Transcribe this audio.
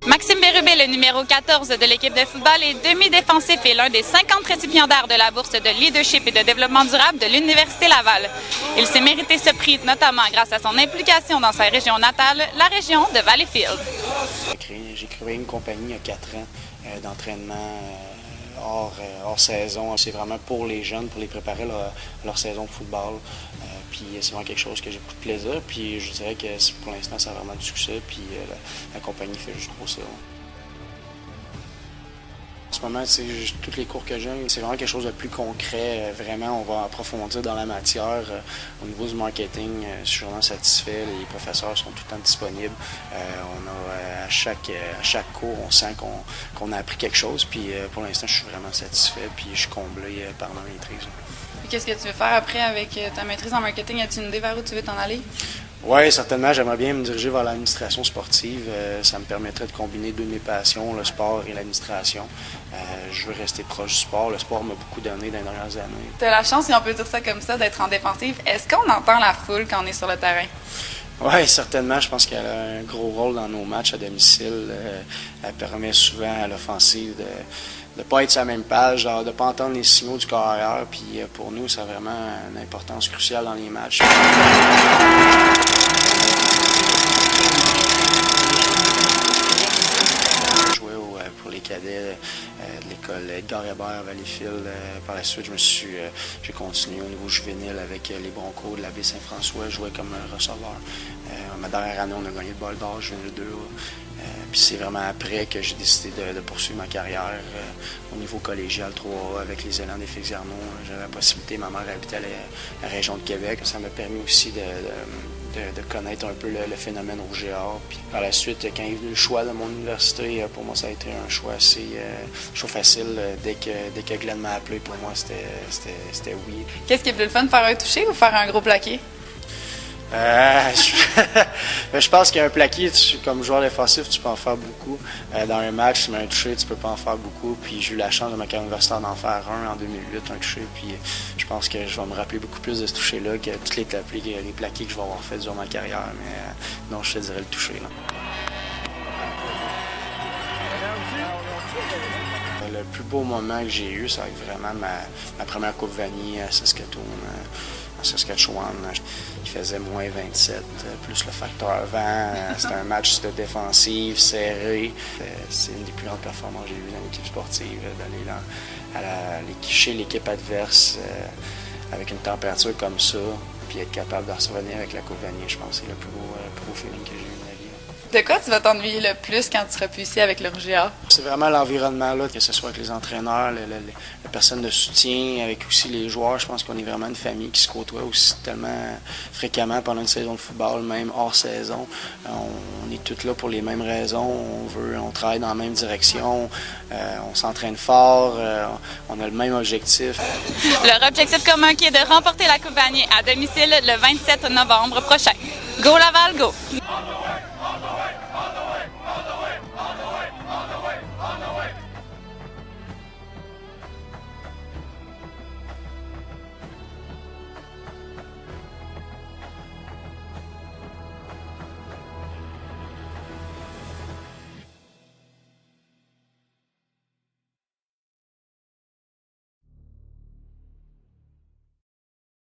Maxime Bérubé, le numéro 14 de l'équipe de football, est demi-défensif et l'un des 50 récipiendaires de la bourse de leadership et de développement durable de l'Université Laval. Il s'est mérité ce prix notamment grâce à son implication dans sa région natale, la région de Valleyfield. J'ai créé une compagnie il y a 4 ans d'entraînement hors saison. C'est vraiment pour les jeunes, pour les préparer leur saison de football. Puis c'est vraiment quelque chose que j'ai beaucoup de plaisir. Puis je dirais que pour l'instant, ça a vraiment du succès. Puis la compagnie fait juste pour ça. En ce moment, tous les cours que j'ai, c'est vraiment quelque chose de plus concret. Vraiment, on va approfondir dans la matière. Au niveau du marketing, je suis vraiment satisfait. Les professeurs sont tout le temps disponibles. À chaque cours, on sent qu'on a appris quelque chose. Puis pour l'instant, je suis vraiment satisfait. Puis je suis comblé par ma maîtrise. Qu'est-ce que tu veux faire après avec ta maîtrise en marketing? As-tu une idée vers où tu veux t'en aller? Oui, certainement. J'aimerais bien me diriger vers l'administration sportive. Ça me permettrait de combiner deux de mes passions, le sport et l'administration. Je veux rester proche du sport. Le sport m'a beaucoup donné dans les dernières années. Tu as la chance, si on peut dire ça comme ça, d'être en défensive. Est-ce qu'on entend la foule quand on est sur le terrain? Oui, certainement. Je pense qu'elle a un gros rôle dans nos matchs à domicile. Elle permet souvent à l'offensive de ne pas être sur la même page, de ne pas entendre les signaux du corps arrière. Puis pour nous, ça a vraiment une importance cruciale dans les matchs. Je jouais pour les cadets de l'école Edgar Hébert à Valleyfield. Par la suite, j'ai continué au niveau juvénile avec les Broncos de la baie Saint-François. Je jouais comme receveur. Ma dernière année, on a gagné le bol d'or juvénile 2. Puis c'est vraiment après que j'ai décidé de poursuivre ma carrière au niveau collégial 3A avec les élans des Fix-Garneau. J'avais la possibilité, ma mère habitait à la région de Québec. Ça m'a permis aussi de connaître un peu le phénomène au GA. Puis par la suite, quand est venu le choix de mon université, pour moi, ça a été un choix assez facile. Dès que Glenn m'a appelé, pour moi, c'était oui. Qu'est-ce qui est plus le fun, faire un touché ou faire un gros plaqué? Je pense qu'un plaqué, comme joueur défensif, tu peux en faire beaucoup. Dans un match, tu mets un touché, tu peux pas en faire beaucoup. Puis j'ai eu la chance de ma carrière universitaire d'en faire un en 2008, un touché. Puis je pense que je vais me rappeler beaucoup plus de ce touché-là que tous les plaqués que je vais avoir fait durant ma carrière. Mais non, je te dirais le touché. Là. Le plus beau moment que j'ai eu, ça a été vraiment ma première Coupe Vanier à Saskatoon. Saskatchewan, il faisait moins 27, plus le facteur vent. C'était un match de défensive, serré. C'est une des plus grandes performances que j'ai eues dans l'équipe sportive, d'aller chez l'équipe adverse avec une température comme ça, puis être capable de revenir avec la Coupe Vanier. Je pense que c'est le plus beau feeling que j'ai eu de ma vie. De quoi tu vas t'ennuyer le plus quand tu seras plus ici avec le RGA? C'est vraiment l'environnement, là, que ce soit avec les entraîneurs, les personnes de soutien, avec aussi les joueurs. Je pense qu'on est vraiment une famille qui se côtoie aussi tellement fréquemment pendant une saison de football, même hors saison. On est tous là pour les mêmes raisons. On travaille dans la même direction. On s'entraîne fort. On a le même objectif. Leur objectif commun qui est de remporter la Coupe Vanier à domicile le 27 novembre prochain. Go Laval, go!